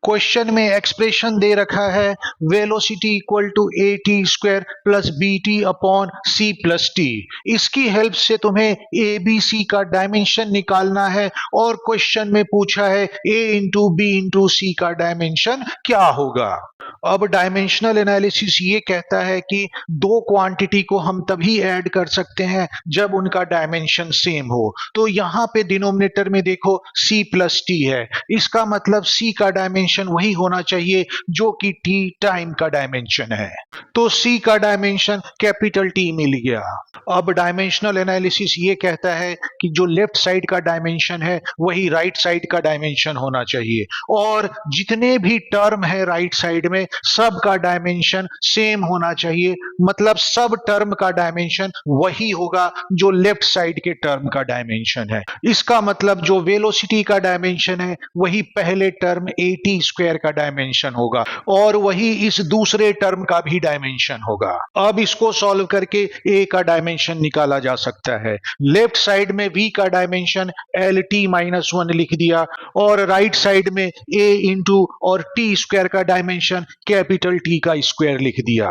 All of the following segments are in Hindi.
क्वेश्चन में एक्सप्रेशन दे रखा है velocity equal to A T square plus B T upon C plus T. इसकी हेल्प से तुम्हें ए बी सी का डायमेंशन निकालना है और क्वेश्चन में पूछा है ए इंटू बी इंटू सी का डायमेंशन क्या होगा। अब डायमेंशनल एनालिसिस ये कहता है कि दो क्वांटिटी को हम तभी ऐड कर सकते हैं जब उनका डायमेंशन सेम हो। तो यहां पे डिनोमिनेटर में देखो c प्लस टी है, इसका मतलब c का डायमेंशन वही होना चाहिए जो कि t टाइम का डायमेंशन है। तो c का डायमेंशन कैपिटल T मिल गया। अब डायमेंशनल एनालिसिस ये कहता है कि जो लेफ्ट साइड का डायमेंशन है वही राइट साइड का डायमेंशन होना चाहिए और जितने भी टर्म है राइट साइड में सब का डायमेंशन सेम होना चाहिए, मतलब सब टर्म का डायमेंशन वही होगा जो लेफ्ट साइड के टर्म का डायमेंशन है। इसका मतलब जो वेलोसिटी का डायमेंशन है वही पहले टर्म ए टी स्क्वायर का डायमेंशन होगा और वही इस दूसरे टर्म का भी डायमेंशन होगा। अब इसको सॉल्व करके ए का डायमेंशन निकाला जा सकता है। लेफ्ट साइड में v का dimension L T minus one लिख दिया और राइट साइड में a इंटू और टी स्क्वायर का डायमेंशन कैपिटल T का स्क्वायर लिख दिया।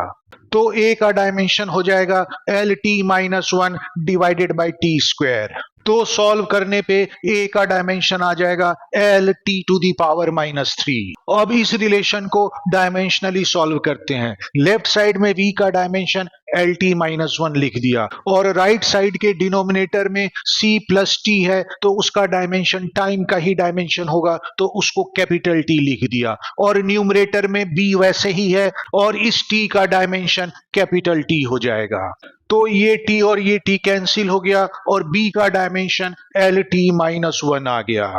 तो a का डायमेंशन हो जाएगा L T minus one divided by T square. तो सॉल्व करने पे a का डायमेंशन आ जाएगा L T to the power minus three. अब इस रिलेशन को डायमेंशनली सॉल्व करते हैं। लेफ्ट साइड में v का dimension L T minus one लिख दिया और राइट साइड के डिनोमिनेटर में c प्लस टी है तो उसका डायमेंशन टाइम का ही डायमेंशन होगा तो उसको कैपिटल T लिख दिया और न्यूमरेटर में b वैसे ही है और इस t का डायमेंशन कैपिटल T हो जाएगा। तो ये t और ये t कैंसिल हो गया और b का dimension L T minus one आ गया।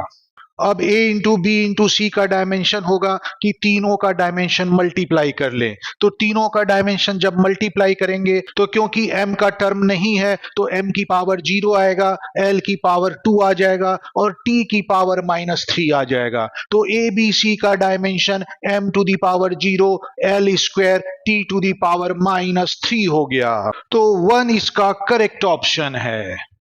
अब a into B into C का डायमेंशन होगा कि तीनों का डायमेंशन मल्टीप्लाई कर लें। तो तीनों का डायमेंशन जब मल्टीप्लाई करेंगे तो क्योंकि m का टर्म नहीं है तो m की पावर 0 आएगा, l की पावर 2 आ जाएगा और t की पावर माइनस 3 आ जाएगा। तो a b c का dimension m to the power 0 l square t to the power minus 3 हो गया। तो 1 इसका करेक्ट ऑप्शन है।